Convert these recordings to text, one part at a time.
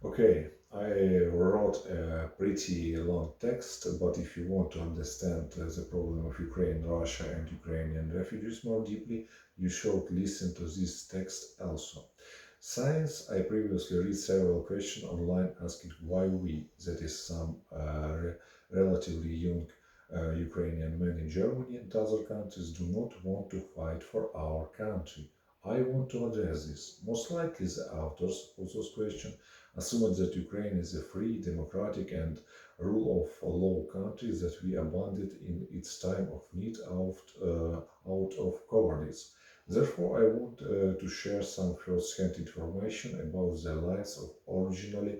Okay, I wrote a pretty long text, but if you want to understand the problem of Ukraine, Russia, and Ukrainian refugees more deeply, you should listen to this text also. Science, I previously read several questions online asking why we, that is some relatively young Ukrainian men in Germany and other countries, do not want to fight for our country. I want to address this. Most likely the authors of those questions assumed that Ukraine is a free, democratic and rule of law country that we abandoned in its time of need out of cowardice. Therefore, I want to share some first-hand information about the lives of originally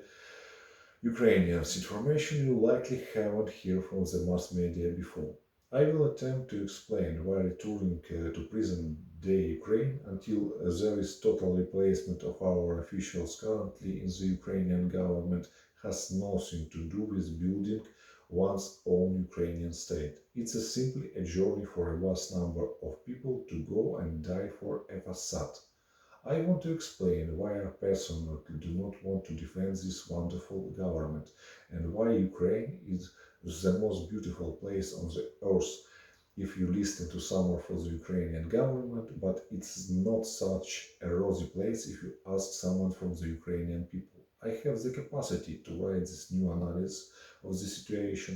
Ukrainians, information you likely haven't heard from the mass media before. I will attempt to explain why returning to present-day Ukraine until there is total replacement of our officials currently in the Ukrainian government has nothing to do with building one's own Ukrainian state. It's simply a journey for a vast number of people to go and die for a facade. I want to explain why I personally do not want to defend this wonderful government and why Ukraine is the most beautiful place on the earth if you listen to someone from the Ukrainian government, but it's not such a rosy place if you ask someone from the Ukrainian people. I have the capacity to write this new analysis of the situation,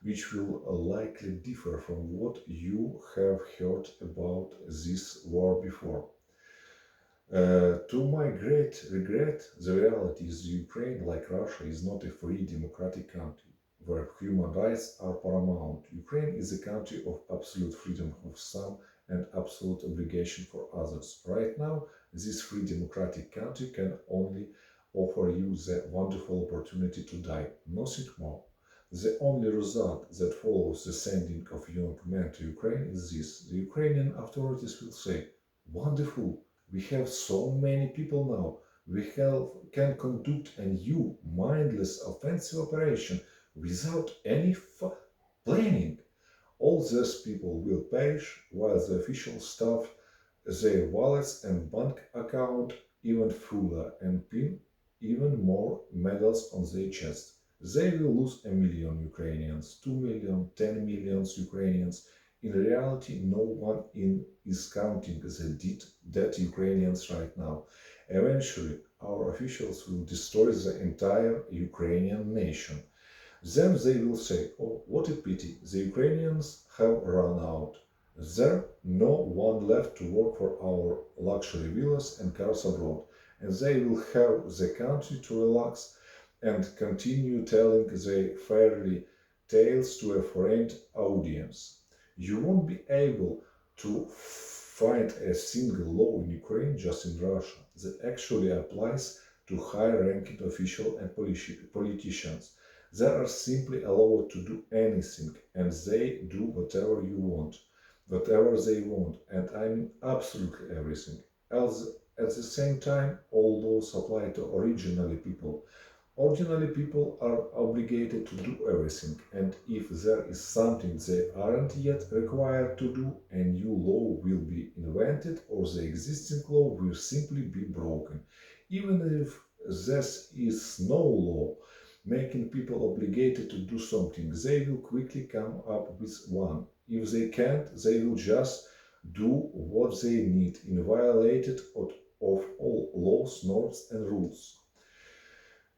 which will likely differ from what you have heard about this war before. To my great regret, the reality is Ukraine, like Russia, is not a free democratic country where human rights are paramount. Ukraine is a country of absolute freedom of some and absolute obligation for others. Right now, this free democratic country can only offer you the wonderful opportunity to die, nothing more. The only result that follows the sending of young men to Ukraine is this. The Ukrainian authorities will say, wonderful, we have so many people now. Can conduct a new mindless offensive operation without any planning. All these people will perish while the officials stuff their wallets and bank account even fuller and pin even more medals on their chest. They will lose a million Ukrainians, 2 million, 10 million Ukrainians. In reality, no one is counting the dead Ukrainians right now. Eventually, our officials will destroy the entire Ukrainian nation. Then they will say, oh, what a pity, the Ukrainians have run out. There no one left to work for our luxury villas and cars abroad, and they will have the country to relax and continue telling their fairy tales to a foreign audience. You won't be able to find a single law in Ukraine, just in Russia, that actually applies to high-ranking officials and politicians. They are simply allowed to do anything, and they do whatever they want, and I mean absolutely everything. Else, at the same time, all laws apply to originally people. Ordinary people are obligated to do everything, and if there is something they aren't yet required to do, a new law will be invented or the existing law will simply be broken. Even if this is no law making people obligated to do something, they will quickly come up with one. If they can't, they will just do what they need in violated of all laws, norms, and rules.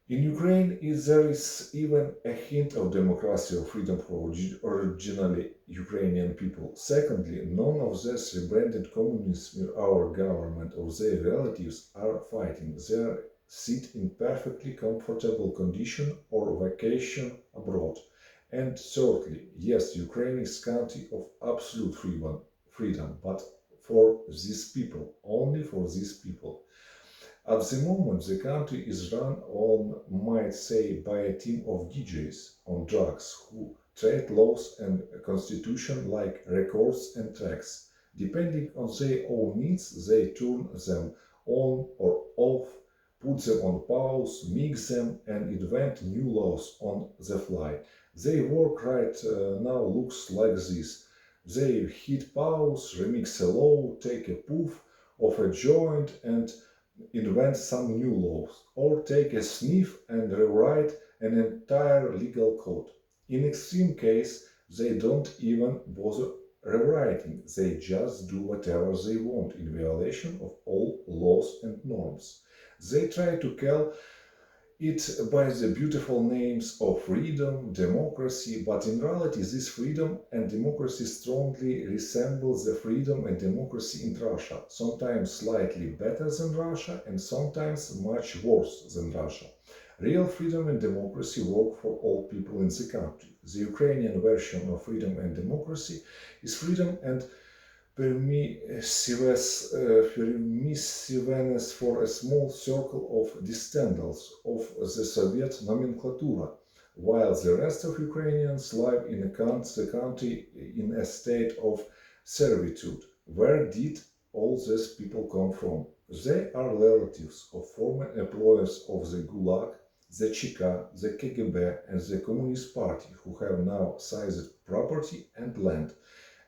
In Ukraine, there is even a hint of democracy or freedom for originally Ukrainian people. Secondly, none of these rebranded communists with our government or their relatives are fighting. They sit in perfectly comfortable condition or vacation abroad. And thirdly, yes, Ukraine is a country of absolute freedom, but for these people, only for these people. At the moment, the country is run, one might say, by a team of DJs on drugs who trade laws and constitution like records and tracks. Depending on their own needs, they turn them on or off, put them on pause, mix them, and invent new laws on the fly. Their work right now looks like this. They hit pause, remix a law, take a puff of a joint, and invent some new laws, or take a sniff and rewrite an entire legal code. In extreme case, they don't even bother rewriting, they just do whatever they want in violation of all laws and norms. They try to kill it by the beautiful names of freedom, democracy, but in reality, this freedom and democracy strongly resembles the freedom and democracy in Russia, sometimes slightly better than Russia and sometimes much worse than Russia. Real freedom and democracy work for all people in the country. The Ukrainian version of freedom and democracy is freedom and permissiveness for a small circle of descendants of the Soviet nomenclatura, while the rest of Ukrainians live in the country in a state of servitude. Where did all these people come from? They are relatives of former employees of the Gulag, the Cheka, the KGB, and the Communist Party, who have now seized property and land.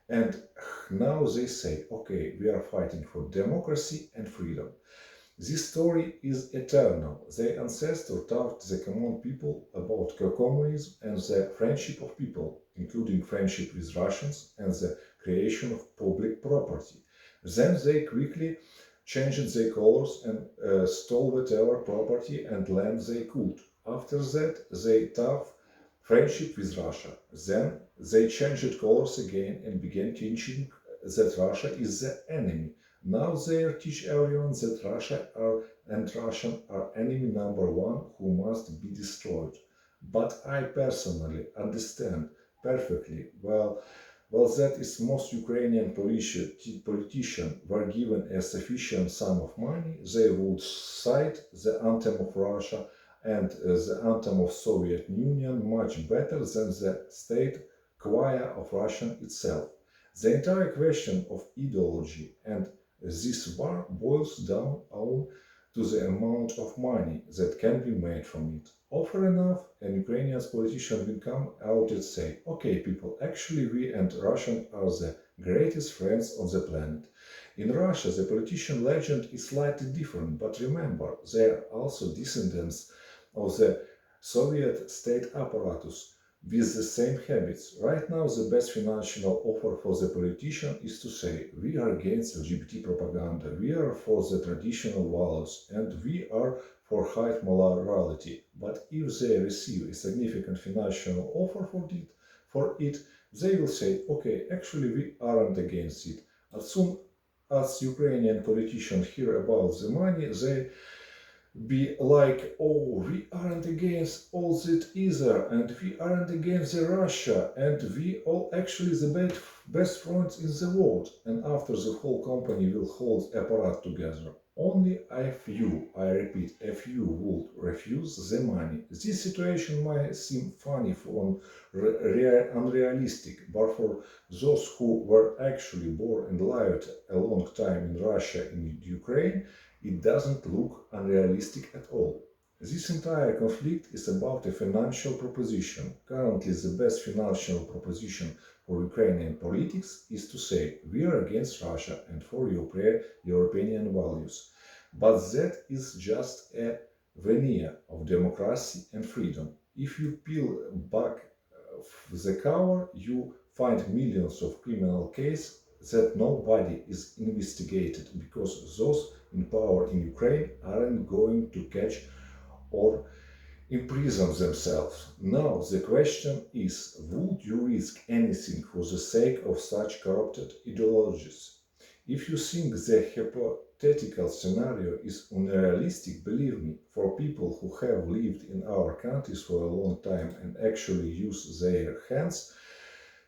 And now they say, okay, we are fighting for democracy and freedom. This story is eternal. Their ancestors taught the common people about communism and the friendship of people, including friendship with Russians and the creation of public property. Then they quickly changed their colors and stole whatever property and land they could. After that, they taught friendship with Russia. Then they changed colors again and began teaching that Russia is the enemy. Now they teach everyone that Russia and Russian are enemy number one who must be destroyed. But I personally understand perfectly well that is most Ukrainian politicians were given a sufficient sum of money, they would cite the anthem of Russia and the anthem of Soviet Union much better than the state choir of Russia itself. The entire question of ideology and this war boils down to the amount of money that can be made from it. Often enough, an Ukrainian politician will come out and say, okay, people, actually we and Russians are the greatest friends on the planet. In Russia, the politician legend is slightly different, but remember, they are also descendants of the Soviet state apparatus with the same habits. Right now, the best financial offer for the politician is to say, we are against LGBT propaganda, we are for the traditional values, and we are for high morality. But if they receive a significant financial offer for it, they will say, okay, actually we aren't against it. As soon as Ukrainian politicians hear about the money, they be like, oh, we aren't against all that either, and we aren't against the Russia, and we all actually the best friends in the world. And after the whole company will hold apparat together. Only a few, I repeat, a few would refuse the money. This situation might seem funny for unrealistic, but for those who were actually born and lived a long time in Russia and Ukraine, it doesn't look unrealistic at all. This entire conflict is about a financial proposition. Currently, the best financial proposition for Ukrainian politics is to say we are against Russia and for European values. But that is just a veneer of democracy and freedom. If you peel back the cover, you find millions of criminal cases that nobody is investigated because those in power in Ukraine aren't going to catch or imprison themselves. Now the question is, would you risk anything for the sake of such corrupted ideologies? If you think the hypothetical scenario is unrealistic, believe me, for people who have lived in our countries for a long time and actually use their hands,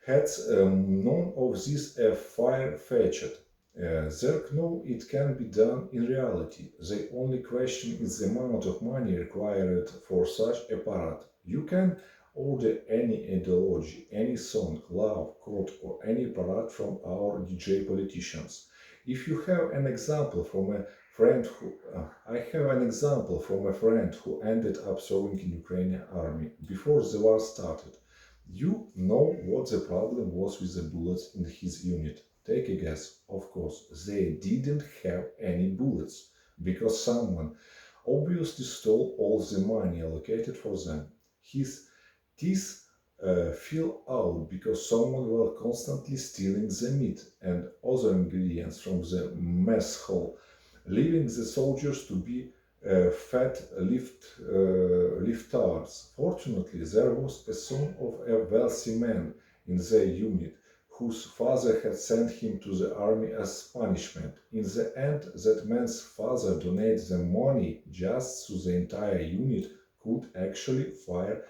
had none of this a far-fetched. They know it can be done in reality. The only question is the amount of money required for such a parade. You can order any ideology, any song, love, quote, or any parade from our DJ politicians. If you have an example from a friend who, I have an example from a friend who ended up serving in Ukrainian army before the war started. You know what the problem was with the bullets in his unit. Take a guess. Of course, they didn't have any bullets. because someone obviously stole all the money allocated for them. His teeth fell out because someone was constantly stealing the meat and other ingredients from the mess hall, leaving the soldiers to be fat liftards. Fortunately, there was a son of a wealthy man in the unit whose father had sent him to the army as punishment. In the end, that man's father donated the money just so the entire unit could actually fire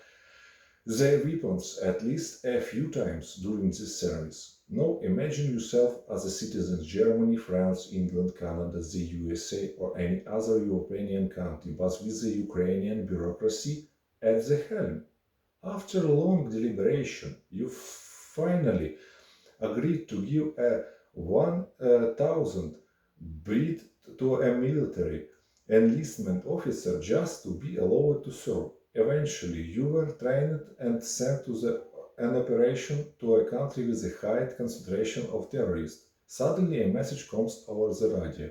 their weapons at least a few times during this service. Now imagine yourself as a citizen of Germany, France, England, Canada, the USA, or any other European country, but with the Ukrainian bureaucracy at the helm. After long deliberation, you finally agreed to give a 1,000 bid to a military enlistment officer just to be allowed to serve. Eventually, you were trained and sent to an operation to a country with a high concentration of terrorists. Suddenly, a message comes over the radio.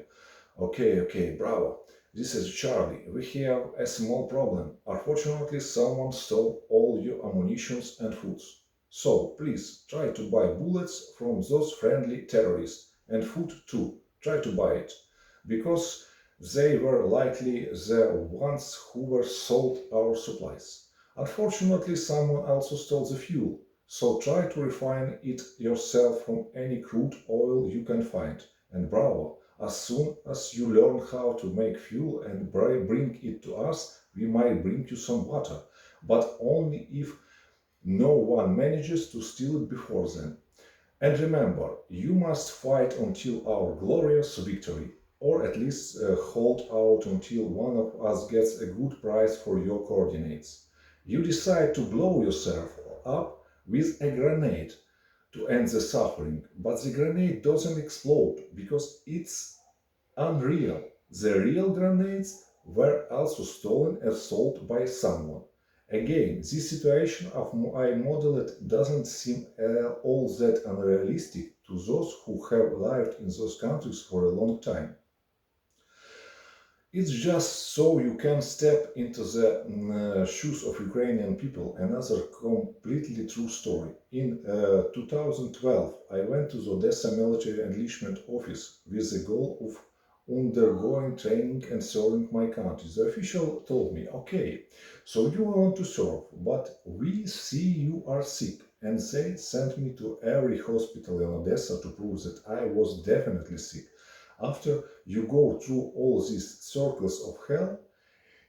Okay, okay, bravo. This is Charlie. We have a small problem. Unfortunately, someone stole all your ammunitions and foods. So, please, try to buy bullets from those friendly terrorists. And food too. Try to buy it. Because they were likely the ones who were sold our supplies. Unfortunately, someone also stole the fuel. So try to refine it yourself from any crude oil you can find. And bravo, as soon as you learn how to make fuel and bring it to us, we might bring you some water, but only if no one manages to steal it before then. And remember, you must fight until our glorious victory, or at least hold out until one of us gets a good price for your coordinates. You decide to blow yourself up with a grenade to end the suffering, but the grenade doesn't explode because it's unreal. The real grenades were also stolen and sold by someone. Again, this situation of I modeled doesn't seem all that unrealistic to those who have lived in those countries for a long time. It's just so you can step into the shoes of Ukrainian people. Another completely true story. In 2012, I went to the Odessa military enlistment office with the goal of undergoing training and serving my country. The official told me, okay, so you want to serve, but we see you are sick. And they sent me to every hospital in Odessa to prove that I was definitely sick. After you go through all these circles of hell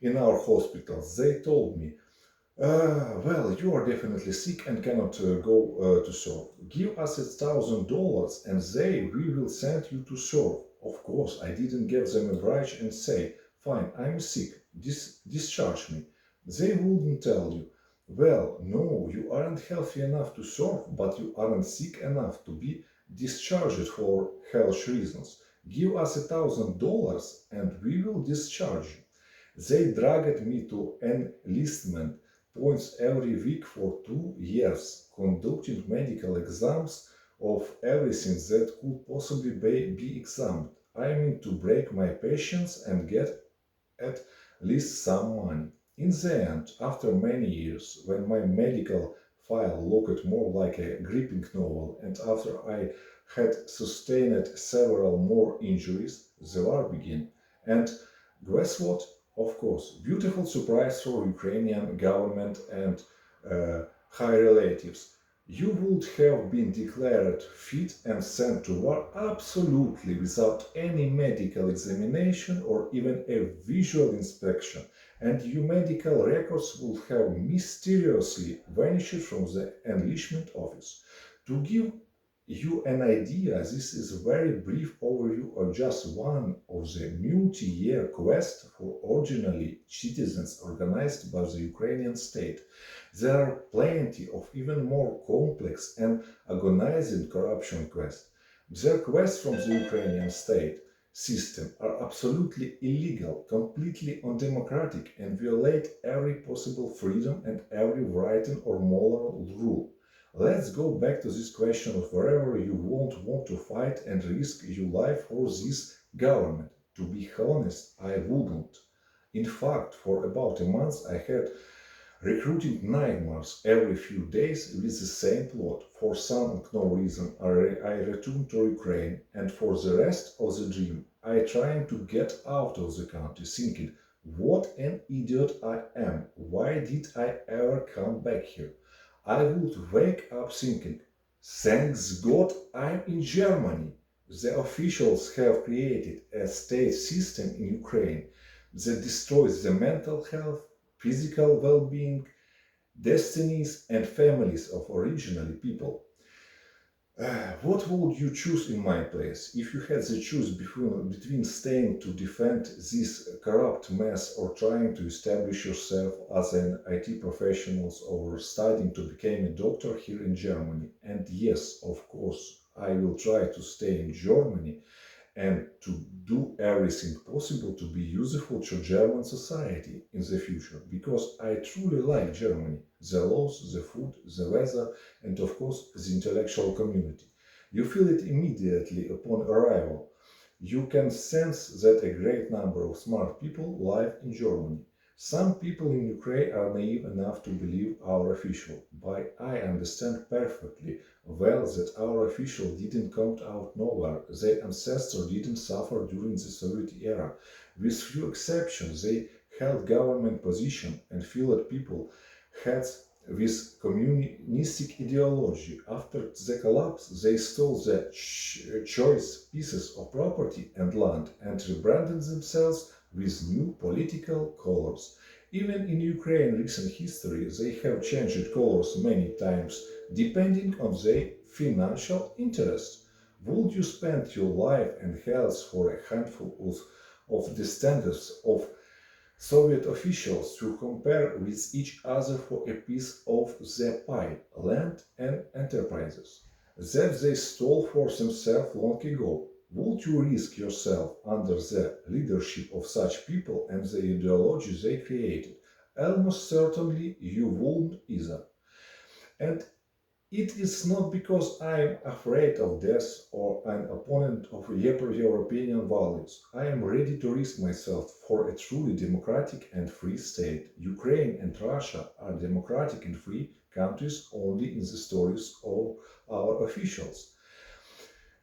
in our hospitals, they told me, well, you are definitely sick and cannot go to serve. Give us $1,000 and we will send you to serve. Of course, I didn't give them a grudge and say, fine, I'm sick, discharge me. They wouldn't tell you, well, no, you aren't healthy enough to serve, but you aren't sick enough to be discharged for health reasons. Give us $1,000 and we will discharge you. They dragged me to enlistment points every week for 2 years, conducting medical exams of everything that could possibly be examined. I mean to break my patience and get at least some money. In the end, after many years, when my medical file looked more like a gripping novel, and after I had sustained several more injuries, the war began. And guess what? Of course, beautiful surprise for Ukrainian government and high relatives. You would have been declared fit and sent to war absolutely without any medical examination or even a visual inspection, and your medical records would have mysteriously vanished from the enlistment office. To give you an idea, this is a very brief overview of just one of the multi-year quest for ordinary citizens organized by the Ukrainian state. There are plenty of even more complex and agonizing corruption quests. The quests from the Ukrainian state system are absolutely illegal, completely undemocratic, and violate every possible freedom and every written or moral rule. Let's go back to this question of wherever you won't want to fight and risk your life for this government. To be honest, I wouldn't. In fact, for about a month, I had recruiting nightmares every few days with the same plot. For some unknown reason, I returned to Ukraine, and for the rest of the dream, I trying to get out of the country, thinking, what an idiot I am. Why did I ever come back here? I would wake up thinking, thanks God I'm in Germany. The officials have created a state system in Ukraine that destroys the mental health, physical well-being, destinies and families of original people. What would you choose in my place if you had the choice between staying to defend this corrupt mess or trying to establish yourself as an IT professional or studying to become a doctor here in Germany? And yes, of course, I will try to stay in Germany and to do everything possible to be useful to German society in the future, because I truly like Germany, the laws, the food, the weather, and of course the intellectual community. You feel it immediately upon arrival. You can sense that a great number of smart people live in Germany. Some people in Ukraine are naive enough to believe our official, but I understand perfectly well that our official didn't come out nowhere. Their ancestors didn't suffer during the Soviet era. With few exceptions, they held government position and feel that people had with communistic ideology. After the collapse, they stole the choice pieces of property and land and rebranded themselves with new political colors. Even in Ukraine recent history, they have changed colors many times depending on their financial interests. Would you spend your life and health for a handful of descendants of Soviet officials to compare with each other for a piece of their pie, land and enterprises that they stole for themselves long ago? Would you risk yourself under the leadership of such people and the ideology they created? Almost certainly you wouldn't either. And it is not because I am afraid of death or an opponent of your European values. I am ready to risk myself for a truly democratic and free state. Ukraine and Russia are democratic and free countries only in the stories of our officials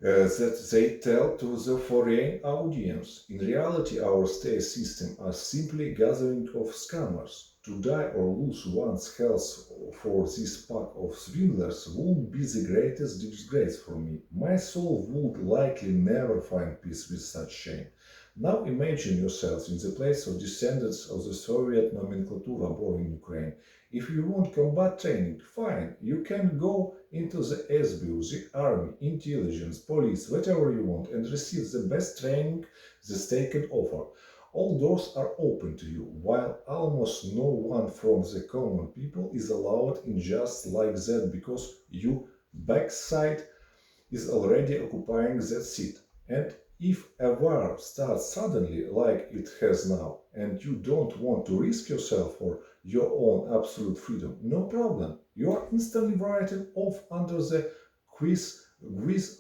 that they tell to the foreign audience. In reality, our state system are simply gathering of scammers. To die or lose one's health for this pack of swindlers would be the greatest disgrace for me. My soul would likely never find peace with such shame. Now imagine yourself in the place of descendants of the Soviet nomenclatura born in Ukraine. If you want combat training, fine, you can go into the SBU, the army, intelligence, police, whatever you want, and receive the best training the state can offer. All doors are open to you, while almost no one from the common people is allowed in just like that because you backside is already occupying that seat. And if a war starts suddenly, like it has now, and you don't want to risk yourself for your own absolute freedom, no problem. You are instantly written off under the quiz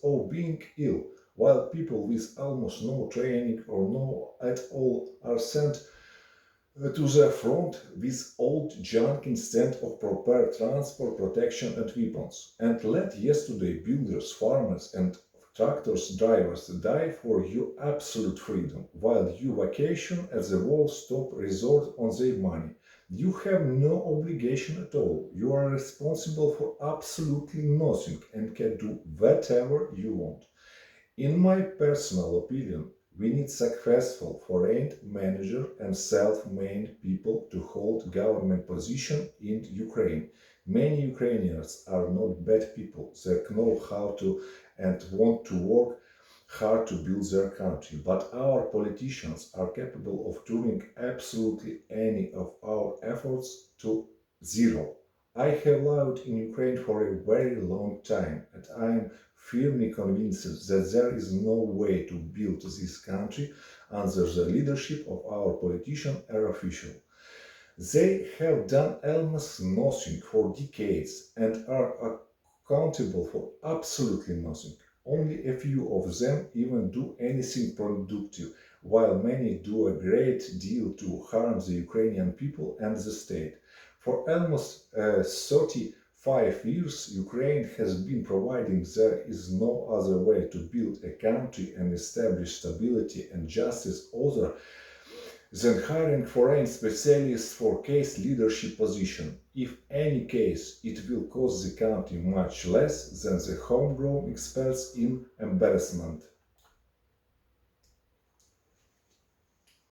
of being ill, while people with almost no training or no at all are sent to the front with old junk instead of proper transport, protection and weapons. And let yesterday builders, farmers and tractors drivers die for your absolute freedom, while you vacation at the one-stop resort on their money. You have no obligation at all. You are responsible for absolutely nothing and can do whatever you want. In my personal opinion, we need successful foreign manager and self-made people to hold government position in Ukraine. Many Ukrainians are not bad people. They know how to and want to work hard to build their country. But our politicians are capable of turning absolutely any of our efforts to zero. I have lived in Ukraine for a very long time, and I am firmly convinced that there is no way to build this country under the leadership of our politician or official. They have done almost nothing for decades and are accountable for absolutely nothing. Only a few of them even do anything productive. while many do a great deal to harm the Ukrainian people and the state. For almost 35 years, Ukraine has been providing there is no other way to build a country and establish stability and justice other than hiring foreign specialists for case leadership position. If any case, it will cost the country much less than the homegrown experts in embarrassment.